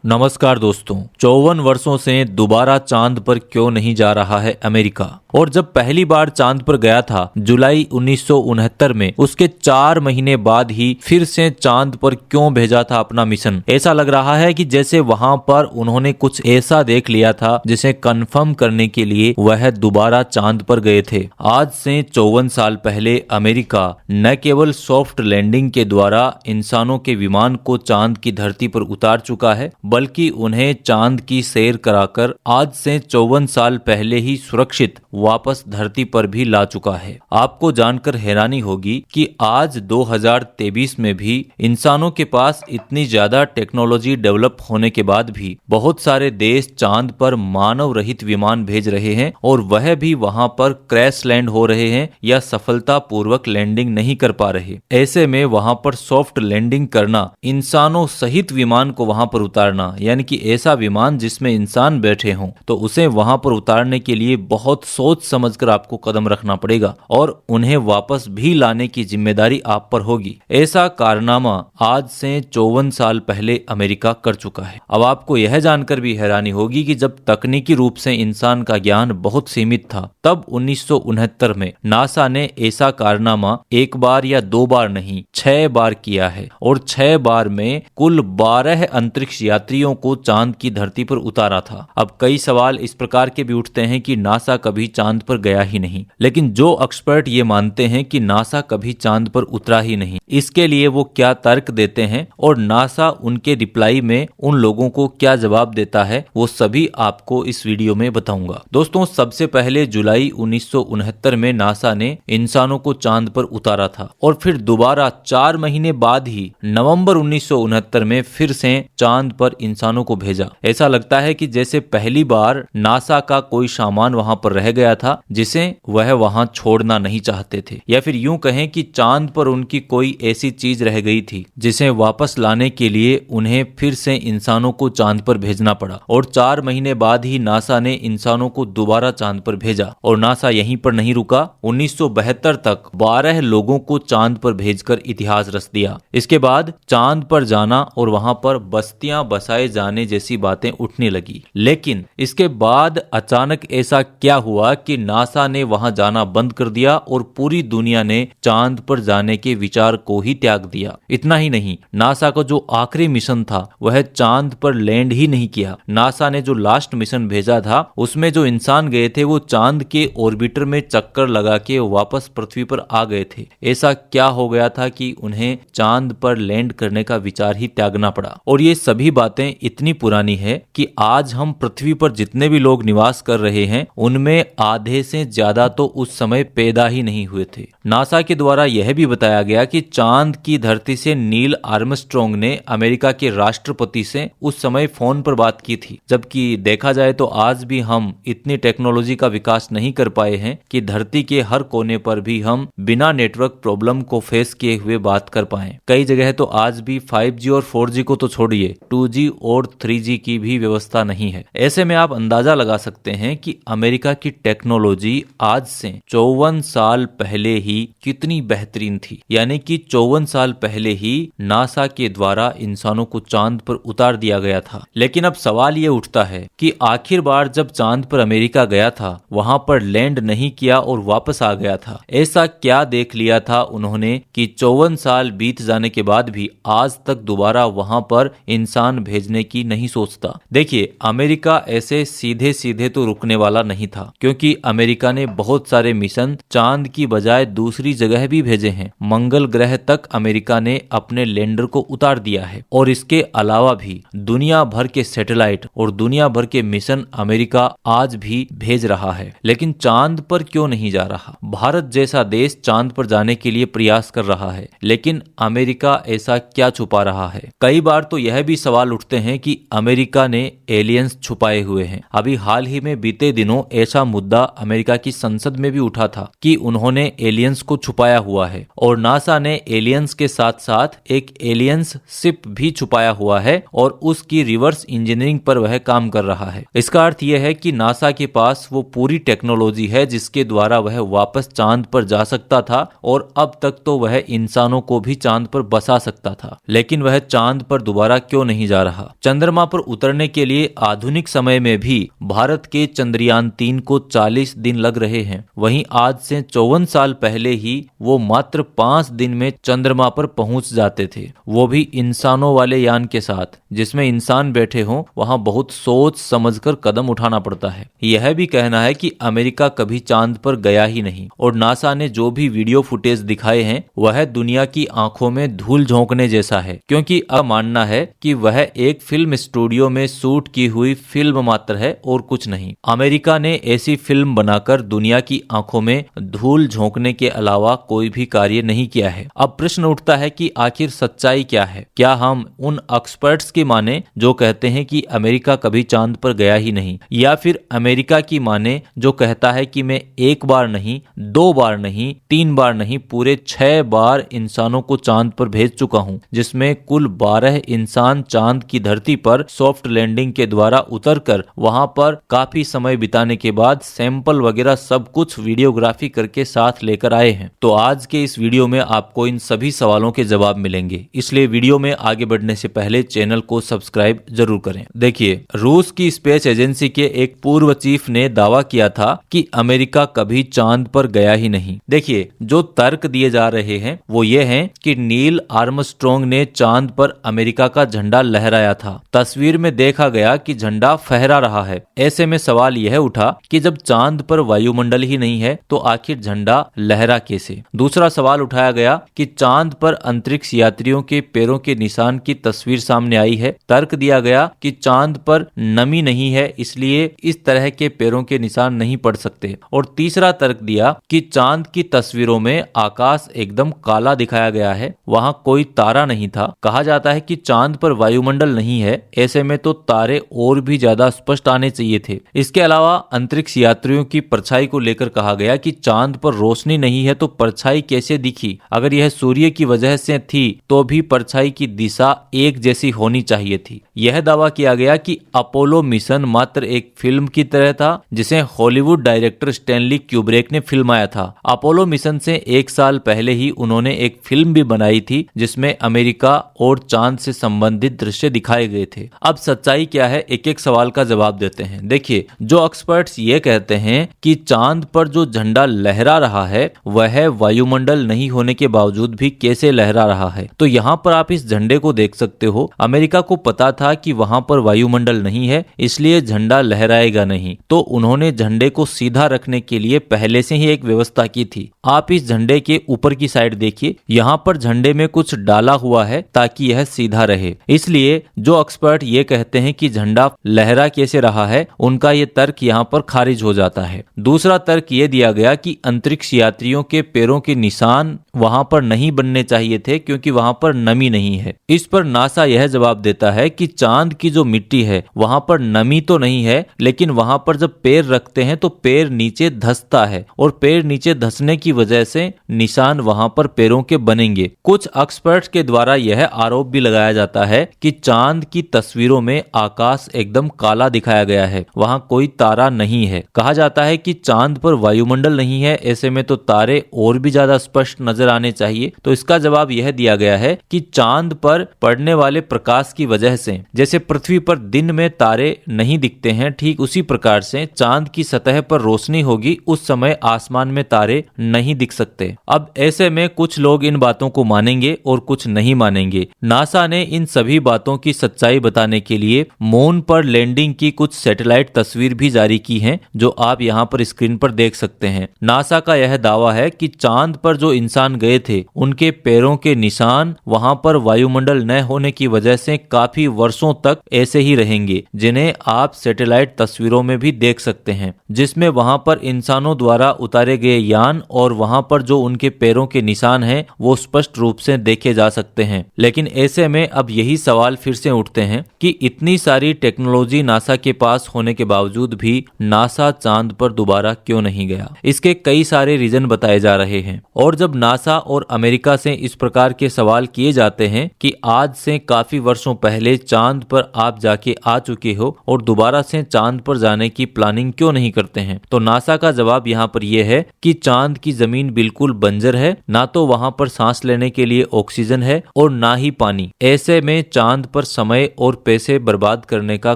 नमस्कार दोस्तों। 54 वर्षों से दोबारा चांद पर क्यों नहीं जा रहा है अमेरिका? और जब पहली बार चांद पर गया था जुलाई 1969 में, उसके 4 महीने बाद ही फिर से चांद पर क्यों भेजा था अपना मिशन? ऐसा लग रहा है कि जैसे वहां पर उन्होंने कुछ ऐसा देख लिया था जिसे कंफर्म करने के लिए वह दोबारा चांद पर गए थे। आज से 54 साल पहले अमेरिका न केवल सॉफ्ट लैंडिंग के द्वारा इंसानों के विमान को चांद की धरती पर उतार चुका है, बल्कि उन्हें चांद की सैर कराकर आज से 54 साल पहले ही सुरक्षित वापस धरती पर भी ला चुका है। आपको जानकर हैरानी होगी कि आज 2023 में भी इंसानों के पास इतनी ज्यादा टेक्नोलॉजी डेवलप होने के बाद भी बहुत सारे देश चांद पर मानव रहित विमान भेज रहे हैं और वह भी वहां पर क्रैश लैंड हो रहे हैं या सफलता पूर्वक लैंडिंग नहीं कर पा रहे। ऐसे में वहां पर सॉफ्ट लैंडिंग करना, इंसानों सहित विमान को वहां पर उतारना, यानी कि ऐसा विमान जिसमें इंसान बैठे हों, तो उसे वहां पर उतारने के लिए बहुत सोच समझकर आपको कदम रखना पड़ेगा और उन्हें वापस भी लाने की जिम्मेदारी आप पर होगी। ऐसा कारनामा आज से 54 साल पहले अमेरिका कर चुका है। अब आपको यह जानकर भी हैरानी होगी कि जब तकनीकी रूप से इंसान का ज्ञान बहुत सीमित था, तब 1969 में नासा ने ऐसा कारनामा एक बार या 2 बार नहीं, 6 बार किया है और 6 बार में कुल 12 अंतरिक्ष यात्रियों को चांद की धरती पर उतारा था। अब कई सवाल इस प्रकार के भी उठते हैं कि नासा कभी चांद पर गया ही नहीं, लेकिन जो एक्सपर्ट ये मानते हैं कि नासा कभी चांद पर उतरा ही नहीं, इसके लिए वो क्या तर्क देते हैं और नासा उनके रिप्लाई में उन लोगों को क्या जवाब देता है, वो सभी आपको इस वीडियो में बताऊंगा। दोस्तों, सबसे पहले जुलाई 1969 में नासा ने इंसानों को चांद पर उतारा था और फिर दोबारा 4 महीने बाद ही नवंबर 1969 में फिर से चांद पर इंसानों को भेजा। ऐसा लगता है कि जैसे पहली बार नासा का कोई सामान वहां पर रह गया था जिसे वह वहां छोड़ना नहीं चाहते थे, या फिर यूं कहें कि चांद पर उनकी कोई ऐसी चीज रह गई थी जिसे वापस लाने के लिए उन्हें फिर से इंसानों को चांद पर भेजना पड़ा। और 4 महीने बाद ही नासा ने इंसानों को दोबारा चांद पर भेजा और नासा यहीं पर नहीं रुका। 1972 तक 12 लोगों को चांद पर भेजकर इतिहास रच दिया। इसके बाद चांद पर जाना और वहां पर बस्तियां बसाए जाने जैसी बातें उठने लगी, लेकिन इसके बाद अचानक ऐसा क्या हुआ कि नासा ने वहां जाना बंद कर दिया और पूरी दुनिया ने चांद पर जाने के विचार को ही त्याग दिया। इतना ही नहीं, नासा का जो आखिरी मिशन था वह चांद पर लैंड ही नहीं किया। नासा ने जो लास्ट मिशन भेजा था उसमें जो इंसान गए थे वो चांद के ऑर्बिटर में चक्कर लगा के वापस पृथ्वी पर आ गए थे। ऐसा क्या हो गया था कि उन्हें चांद पर लैंड करने का विचार ही त्यागना पड़ा? और ये सभी बातें इतनी पुरानी है कि आज हम पृथ्वी पर जितने भी लोग निवास कर रहे हैं उनमें आधे से ज्यादा तो उस समय पैदा ही नहीं हुए थे। नासा के द्वारा यह भी बताया गया कि चांद की धरती से नील आर्मस्ट्रॉन्ग ने अमेरिका के राष्ट्रपति से उस समय फोन पर बात की थी। जबकि देखा जाए तो आज भी हम इतनी टेक्नोलॉजी का विकास नहीं कर पाए हैं कि धरती के हर कोने पर भी हम बिना नेटवर्क प्रॉब्लम को फेस किए हुए बात कर पाए। कई जगह तो आज भी 5G और 4G को तो छोड़िए, 2G और 3G की भी व्यवस्था नहीं है। ऐसे में आप अंदाजा लगा सकते हैं कि अमेरिका की टेक्नोलॉजी आज से 54 साल पहले ही कितनी बेहतरीन थी। यानी कि 54 साल पहले ही नासा के द्वारा इंसानों को चांद पर उतार दिया गया था। लेकिन अब सवाल ये उठता है कि आखिर बार जब चांद पर अमेरिका गया था वहां पर लैंड नहीं किया और वापस आ गया था। ऐसा क्या देख लिया था उन्होंने कि 54 साल बीत जाने के बाद भी आज तक दोबारा वहां पर इंसान भेजने की नहीं सोचता? देखिए, अमेरिका ऐसे सीधे सीधे तो रुकने वाला नहीं था, क्योंकि अमेरिका ने बहुत सारे मिशन चांद की बजाय दूसरी जगह भी भेजे हैं। मंगल ग्रह तक अमेरिका ने अपने लैंडर को उतार दिया है और इसके अलावा भी दुनिया भर के सैटेलाइट और दुनिया भर के मिशन अमेरिका आज भी भेज रहा है। लेकिन चांद पर क्यों नहीं जा रहा? भारत जैसा देश चांद पर जाने के लिए प्रयास कर रहा है, लेकिन अमेरिका ऐसा क्या छुपा रहा है? कई बार तो यह भी सवाल उठते हैं कि अमेरिका ने एलियंस छुपाए हुए हैं। अभी हाल ही में बीते दिनों ऐसा मुद्दा अमेरिका की संसद में भी उठा था कि उन्होंने एलियंस को छुपाया हुआ है और नासा ने एलियंस के साथ साथ एक एलियंस शिप भी छुपाया हुआ है और उसकी रिवर्स इंजीनियरिंग पर वह काम कर रहा है। इसका अर्थ यह है कि नासा के पास वो पूरी टेक्नोलॉजी है जिसके द्वारा वह वापस चांद पर जा सकता था और अब तक तो वह इंसानों को भी चांद पर बसा सकता था। लेकिन वह चांद पर दोबारा क्यों नहीं जा रहा रहा। चंद्रमा पर उतरने के लिए आधुनिक समय में भी भारत के चंद्रयान 3 को 40 दिन लग रहे हैं। वहीं आज से 54 साल पहले ही वो मात्र 5 दिन में चंद्रमा पर पहुंच जाते थे, वो भी इंसानों वाले यान के साथ, जिसमें इंसान बैठे हों। वहां बहुत सोच समझकर कदम उठाना पड़ता है। यह भी कहना है कि अमेरिका कभी चांद पर गया ही नहीं, और नासा ने जो भी वीडियो फुटेज दिखाए हैं वह दुनिया की आंखों में धूल झोंकने जैसा है, क्योंकि अब मानना है कि वह एक फिल्म स्टूडियो में शूट की हुई फिल्म मात्र है और कुछ नहीं। अमेरिका ने ऐसी फिल्म बनाकर दुनिया की आंखों में धूल झोंकने के अलावा कोई भी कार्य नहीं किया है। अब प्रश्न उठता है कि आखिर सच्चाई क्या है? क्या हम उन एक्सपर्ट्स की माने जो कहते हैं कि अमेरिका कभी चांद पर गया ही नहीं, या फिर अमेरिका की माने जो कहता है कि मैं एक बार नहीं, 2 बार नहीं, 3 बार नहीं, पूरे 6 बार इंसानों को चांद पर भेज चुका हूं, जिसमें कुल 12 इंसान चांद की धरती पर सॉफ्ट लैंडिंग के द्वारा उतरकर वहां पर काफी समय बिताने के बाद सैंपल वगैरह सब कुछ वीडियोग्राफी करके साथ लेकर आए हैं। तो आज के इस वीडियो में आपको इन सभी सवालों के जवाब मिलेंगे, इसलिए वीडियो में आगे बढ़ने से पहले चैनल को सब्सक्राइब जरूर करें। देखिए, रूस की स्पेस एजेंसी के एक पूर्व चीफ ने दावा किया था कि अमेरिका कभी चांद पर गया ही नहीं। देखिए, जो तर्क दिए जा रहे हैं वो ये हैं कि नील आर्मस्ट्रॉन्ग ने चांद पर अमेरिका का झंडा लहराया था। तस्वीर में देखा गया कि झंडा फहरा रहा है। ऐसे में सवाल यह उठा कि जब चांद पर वायुमंडल ही नहीं है तो आखिर झंडा लहरा कैसे? दूसरा सवाल उठाया गया कि चांद पर अंतरिक्ष यात्रियों के पैरों के निशान की तस्वीर सामने आई है। तर्क दिया गया कि चांद पर नमी नहीं है, इसलिए इस तरह के पैरों के निशान नहीं पड़ सकते। और तीसरा तर्क दिया कि चांद की तस्वीरों में आकाश एकदम काला दिखाया गया है, वहां कोई तारा नहीं था। कहा जाता है कि चांद पर वायुमंडल नहीं है, ऐसे में तो तारे और भी ज्यादा स्पष्ट आने चाहिए थे। इसके अलावा अंतरिक्ष यात्रियों की परछाई को लेकर कहा गया कि चांद पर रोशनी नहीं है तो परछाई कैसे दिखी? अगर यह सूर्य की वजह से थी तो भी परछाई की दिशा एक जैसी होनी चाहिए थी। यह दावा किया गया कि अपोलो मिशन मात्र एक फिल्म की तरह था जिसे हॉलीवुड डायरेक्टर स्टैनली क्यूब्रिक ने फिल्माया था। अपोलो मिशन से 1 साल पहले ही उन्होंने एक फिल्म भी बनाई थी जिसमें अमेरिका और चांद से संबंधित दृश्य दिखाए गए थे। अब सच्चाई क्या है, एक एक सवाल का जवाब देते हैं। देखिए, जो एक्सपर्ट्स ये कहते हैं कि चांद पर जो झंडा लहरा रहा है वह वायुमंडल नहीं होने के बावजूद भी कैसे लहरा रहा है, तो यहाँ पर आप इस झंडे को देख सकते हो। अमेरिका को पता था कि वहां पर वायुमंडल नहीं है, इसलिए झंडा लहराएगा नहीं, तो उन्होंने झंडे को सीधा रखने के लिए पहले से ही एक व्यवस्था की थी। आप इस झंडे के ऊपर की साइड देखिए, यहाँ पर झंडे में कुछ डाला हुआ है ताकि यह सीधा रहे। इसलिए जो एक्सपर्ट ये कहते हैं कि झंडा लहरा कैसे रहा है, उनका ये तर्क यहाँ पर खारिज हो जाता है। दूसरा तर्क ये दिया गया कि अंतरिक्ष यात्रियों के पैरों के निशान वहां पर नहीं बनने चाहिए थे क्योंकि वहां पर नमी नहीं है। इस पर नासा यह जवाब देता है कि चांद की जो मिट्टी है वहां पर नमी तो नहीं है, लेकिन वहां पर जब पैर रखते हैं तो पैर नीचे धंसता है, और पैर नीचे धंसने की वजह से निशान वहां पर पैरों के बनेंगे। कुछ एक्सपर्ट्स के द्वारा यह आरोप भी लगाया जाता है कि चांद की तस्वीरों में आकाश एकदम काला दिखाया गया है, वहां कोई तारा नहीं है। कहा जाता है कि चांद पर वायुमंडल नहीं है, ऐसे में तो तारे और भी ज्यादा स्पष्ट नजर आने चाहिए। तो इसका जवाब यह दिया गया है कि चांद पर पड़ने वाले प्रकाश की वजह से जैसे पृथ्वी पर दिन में तारे नहीं दिखते हैं, ठीक उसी प्रकार से चांद की सतह पर रोशनी होगी, उस समय आसमान में तारे नहीं दिख सकते। अब ऐसे में कुछ लोग इन बातों को मानेंगे और कुछ नहीं मानेंगे। नासा ने इन सभी बातों की सच्चाई बताने के लिए मून पर लैंडिंग की कुछ सैटेलाइट तस्वीर भी जारी की हैं, जो आप यहाँ पर स्क्रीन पर देख सकते हैं। नासा का यह दावा है कि चांद पर जो इंसान गए थे उनके पैरों के निशान वहां पर वायुमंडल न होने की वजह से काफी वर्षों तक ऐसे ही रहेंगे, जिन्हें आप सैटेलाइट तस्वीरों में भी देख सकते हैं, जिसमें वहां पर इंसानों द्वारा उतारे गए यान और वहां पर जो उनके पैरों के निशान हैं वो स्पष्ट रूप से देखे जा सकते हैं। लेकिन ऐसे में अब यही सवाल फिर से उठते हैं कि इतनी सारी टेक्नोलॉजी नासा के पास होने के बावजूद भी नासा चांद पर दोबारा क्यों नहीं गया? इसके कई सारे रीजन बताए जा रहे हैं। और जब नासा और अमेरिका से इस प्रकार के सवाल किए जाते हैं कि आज से काफी वर्षों पहले चांद पर आप जाके आ चुके हो और दोबारा से चांद पर जाने की प्लानिंग क्यों नहीं करते हैं। तो नासा का जवाब यहाँ पर यह है कि चांद की जमीन बिल्कुल बंजर है, ना तो वहां पर सांस लेने के लिए ऑक्सीजन है और ना ही पानी। ऐसे में चांद पर समय और पैसे बर्बाद करने का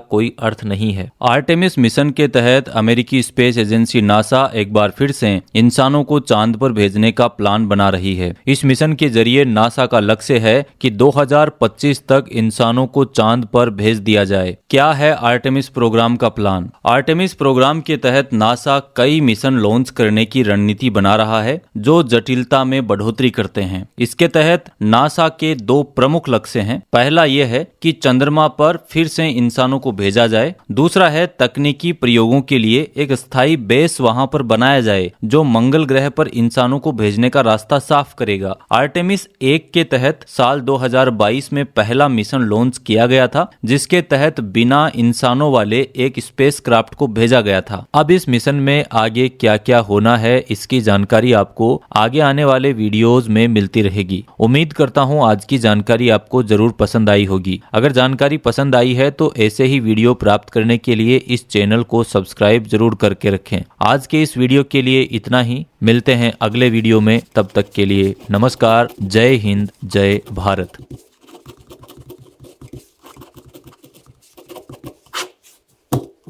कोई अर्थ नहीं है। आर्टेमिस मिशन के तहत अमेरिकी स्पेस एजेंसी नासा एक बार फिर से इंसानों को चांद पर भेजने का प्लान बना रही है। इस मिशन के जरिए नासा का लक्ष्य है कि 2025 तक इंसानों को चांद पर भेज दिया जाए। क्या है आर्टेमिस प्रोग्राम का प्लान? आर्टेमिस प्रोग्राम के तहत नासा कई मिशन लॉन्च करने की रणनीति बना रहा है जो जटिलता में बढ़ोतरी करते हैं। इसके तहत नासा के 2 प्रमुख लक्ष्य हैं। पहला यह है कि चंद्रमा पर फिर से इंसानों को भेजा जाए। दूसरा है तकनीकी प्रयोगों के लिए एक स्थायी बेस वहां पर बनाया जाए जो मंगल ग्रह पर इंसानों को भेजने का रास्ता साफ करेगा। आर्टेमिस 1 के तहत साल 2022 में पहला मिशन लॉन्च किया गया था, जिसके तहत बिना इंसानों वाले एक स्पेसक्राफ्ट को भेजा गया था। अब इस मिशन में आगे क्या क्या होना है इसकी जानकारी आपको आगे आने वाले वीडियोस में मिलती रहेगी। उम्मीद करता हूं आज की जानकारी आपको जरूर पसंद आई होगी। अगर जानकारी पसंद आई है तो ऐसे ही वीडियो प्राप्त करने के लिए इस चैनल को सब्सक्राइब जरूर करके रखें। आज के इस वीडियो के लिए इतना ही। मिलते हैं अगले वीडियो में, तब तक के लिए नमस्कार। जय हिंद, जय भारत।